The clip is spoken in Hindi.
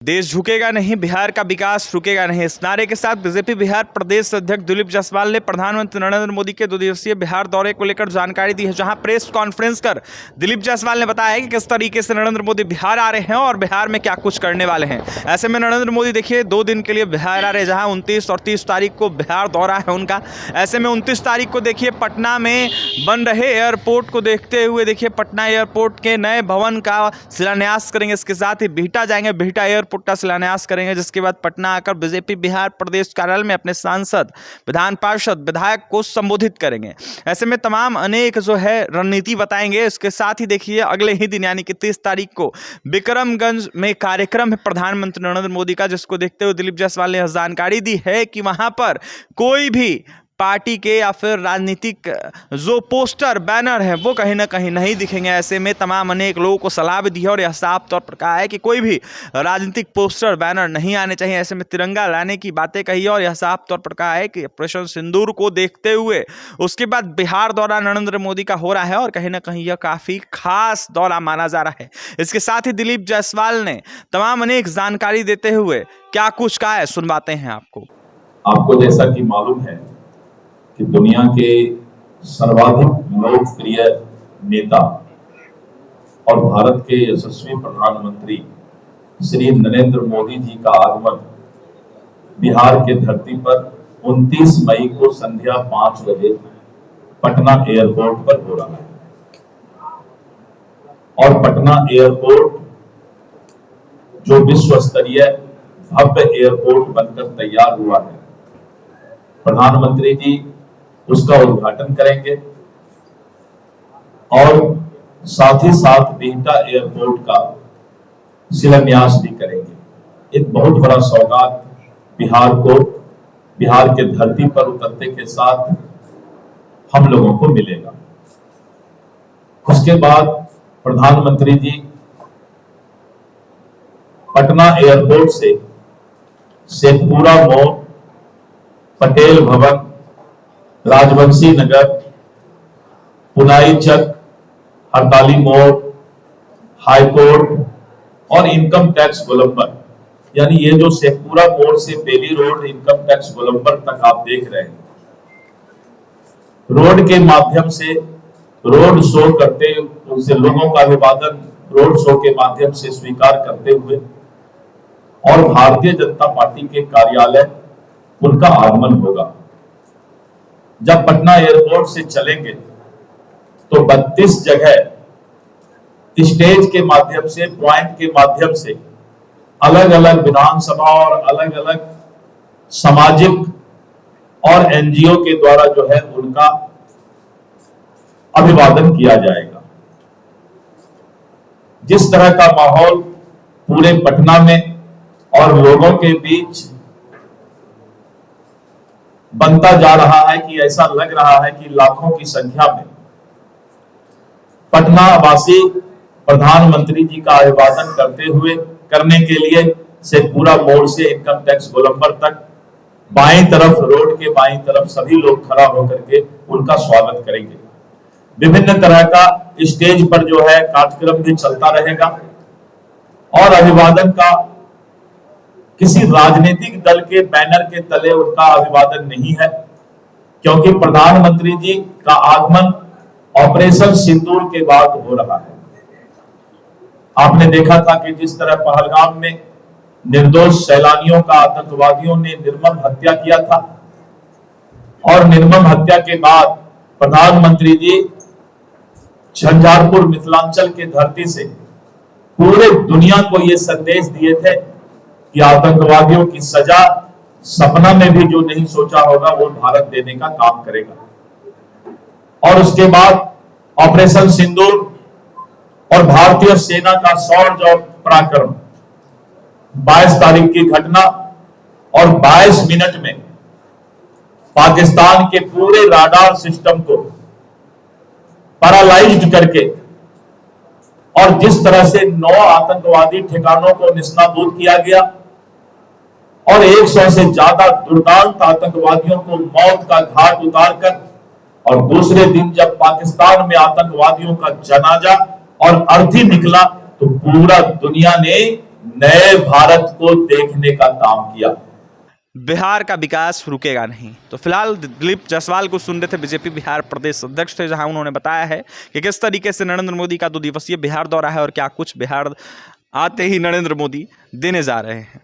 देश झुकेगा नहीं, बिहार का विकास रुकेगा नहीं। इस नारे के साथ बीजेपी बिहार प्रदेश अध्यक्ष दिलीप जायसवाल ने प्रधानमंत्री नरेंद्र मोदी के 2 दिवसीय बिहार दौरे को लेकर जानकारी दी है, जहां प्रेस कॉन्फ्रेंस कर दिलीप जायसवाल ने बताया है कि किस तरीके से नरेंद्र मोदी बिहार आ रहे हैं और बिहार में क्या कुछ करने वाले हैं। ऐसे में नरेंद्र मोदी देखिए 2 दिन के लिए बिहार आ रहे, जहाँ 29 और 30 तारीख को बिहार दौरा है उनका। ऐसे में 29 तारीख को देखिए पटना में बन रहे एयरपोर्ट को देखते हुए देखिए पटना एयरपोर्ट के नए भवन का शिलान्यास करेंगे। इसके साथ ही बिहटा जाएंगे, बिहटा एयरपोर्ट का शिलान्यास करेंगे, जिसके बाद पटना आकर बीजेपी बिहार प्रदेश कार्यालय में अपने सांसद, विधान पार्षद, विधायक को संबोधित करेंगे। ऐसे में तमाम अनेक जो है रणनीति बताएंगे। इसके साथ ही देखिए अगले ही दिन यानी कि 30 तारीख को विक्रमगंज में कार्यक्रम है प्रधानमंत्री नरेंद्र मोदी का, जिसको देखते हुए दिलीप जायसवाल ने जानकारी दी है कि वहां पर कोई भी पार्टी के या फिर राजनीतिक जो पोस्टर बैनर हैं वो कहीं ना कहीं नहीं दिखेंगे। ऐसे में तमाम अनेक लोगों को सलाह भी दी है और यह साफ तौर पर कहा है कि कोई भी राजनीतिक पोस्टर बैनर नहीं आने चाहिए। ऐसे में तिरंगा लाने की बातें कही है और यह साफ तौर पर कहा है कि ऑपरेशन सिंदूर को देखते हुए उसके बाद बिहार दौरा नरेंद्र मोदी का हो रहा है और कहीं ना कहीं यह काफ़ी खास दौरा माना जा रहा है। इसके साथ ही दिलीप जायसवाल ने तमाम अनेक जानकारी देते हुए क्या कुछ कहा है, सुनवाते हैं आपको। जैसा कि मालूम है कि दुनिया के सर्वाधिक लोकप्रिय नेता और भारत के यशस्वी प्रधानमंत्री श्री नरेंद्र मोदी जी का आगमन बिहार के धरती पर 29 मई को संध्या 5 बजे पटना एयरपोर्ट पर हो रहा है। और पटना एयरपोर्ट जो विश्व स्तरीय भव्य एयरपोर्ट बनकर तैयार हुआ है, प्रधानमंत्री जी उसका उद्घाटन करेंगे और साथ ही साथ बिहटा एयरपोर्ट का शिलान्यास भी करेंगे। एक बहुत बड़ा सौगात बिहार को, बिहार के धरती पर उतरते के साथ हम लोगों को मिलेगा। उसके बाद प्रधानमंत्री जी पटना एयरपोर्ट से शेखपुरा मोड़, पटेल भवन, राजवंशी नगर, पुनाई चक, हड़ताली मोड़, हाईकोर्ट और इनकम टैक्स गोलंबर, यानी ये जो शेखपुरा मोड़ से बेली रोड इनकम टैक्स गोलंबर तक आप देख रहे हैं, रोड के माध्यम से रोड शो करते, उनसे लोगों का अभिवादन रोड शो के माध्यम से स्वीकार करते हुए और भारतीय जनता पार्टी के कार्यालय उनका आगमन होगा। जब पटना एयरपोर्ट से चलेंगे तो 32 जगह स्टेज के माध्यम से, पॉइंट के माध्यम से अलग अलग विधानसभा और अलग अलग सामाजिक और एनजीओ के द्वारा जो है उनका अभिवादन किया जाएगा। जिस तरह का माहौल पूरे पटना में और लोगों के बीच बनता जा रहा है कि ऐसा लग रहा है कि लाखों की संख्या में पटना वासी प्रधानमंत्री जी का अभिवादन करने के लिए शेखपुरा मोड़ से इनकम टैक्स गोलंबर तक बाईं तरफ, रोड के बाईं तरफ सभी लोग खड़ा होकर के उनका स्वागत करेंगे। विभिन्न तरह का स्टेज पर जो है कार्यक्रम भी चलता रहेगा और अभिवादन का किसी राजनीतिक दल के बैनर के तले उनका अभिवादन नहीं है, क्योंकि प्रधानमंत्री जी का आगमन ऑपरेशन सिंदूर के बाद हो रहा है। आपने देखा था कि जिस तरह पहलगाम में निर्दोष सैलानियों का आतंकवादियों ने निर्मम हत्या किया था और निर्मम हत्या के बाद प्रधानमंत्री जी झंझारपुर मिथिलांचल के धरती से पूरे दुनिया को ये संदेश दिए थे कि आतंकवादियों की सजा सपना में भी जो नहीं सोचा होगा वो भारत देने का काम करेगा। और उसके बाद ऑपरेशन सिंदूर और भारतीय सेना का शौर्य और पराक्रम, 22 तारीख की घटना और 22 मिनट में पाकिस्तान के पूरे राडार सिस्टम को पैरालाइज्ड करके और जिस तरह से 9 आतंकवादी ठिकानों को निस्ताबूद किया गया और 100 से ज्यादा दुर्दांत आतंकवादियों को मौत का घाट उतारकर, और दूसरे दिन जब पाकिस्तान में आतंकवादियों का जनाजा और अर्थी निकला तो पूरा दुनिया ने नए भारत को देखने का काम किया। बिहार का विकास रुकेगा नहीं। तो फिलहाल दिलीप जायसवाल को सुन रहे थे, बीजेपी बिहार प्रदेश अध्यक्ष थे, जहां उन्होंने बताया है कि किस तरीके से नरेंद्र मोदी का 2 दिवसीय बिहार दौरा है और क्या कुछ बिहार आते ही नरेंद्र मोदी देने जा रहे हैं।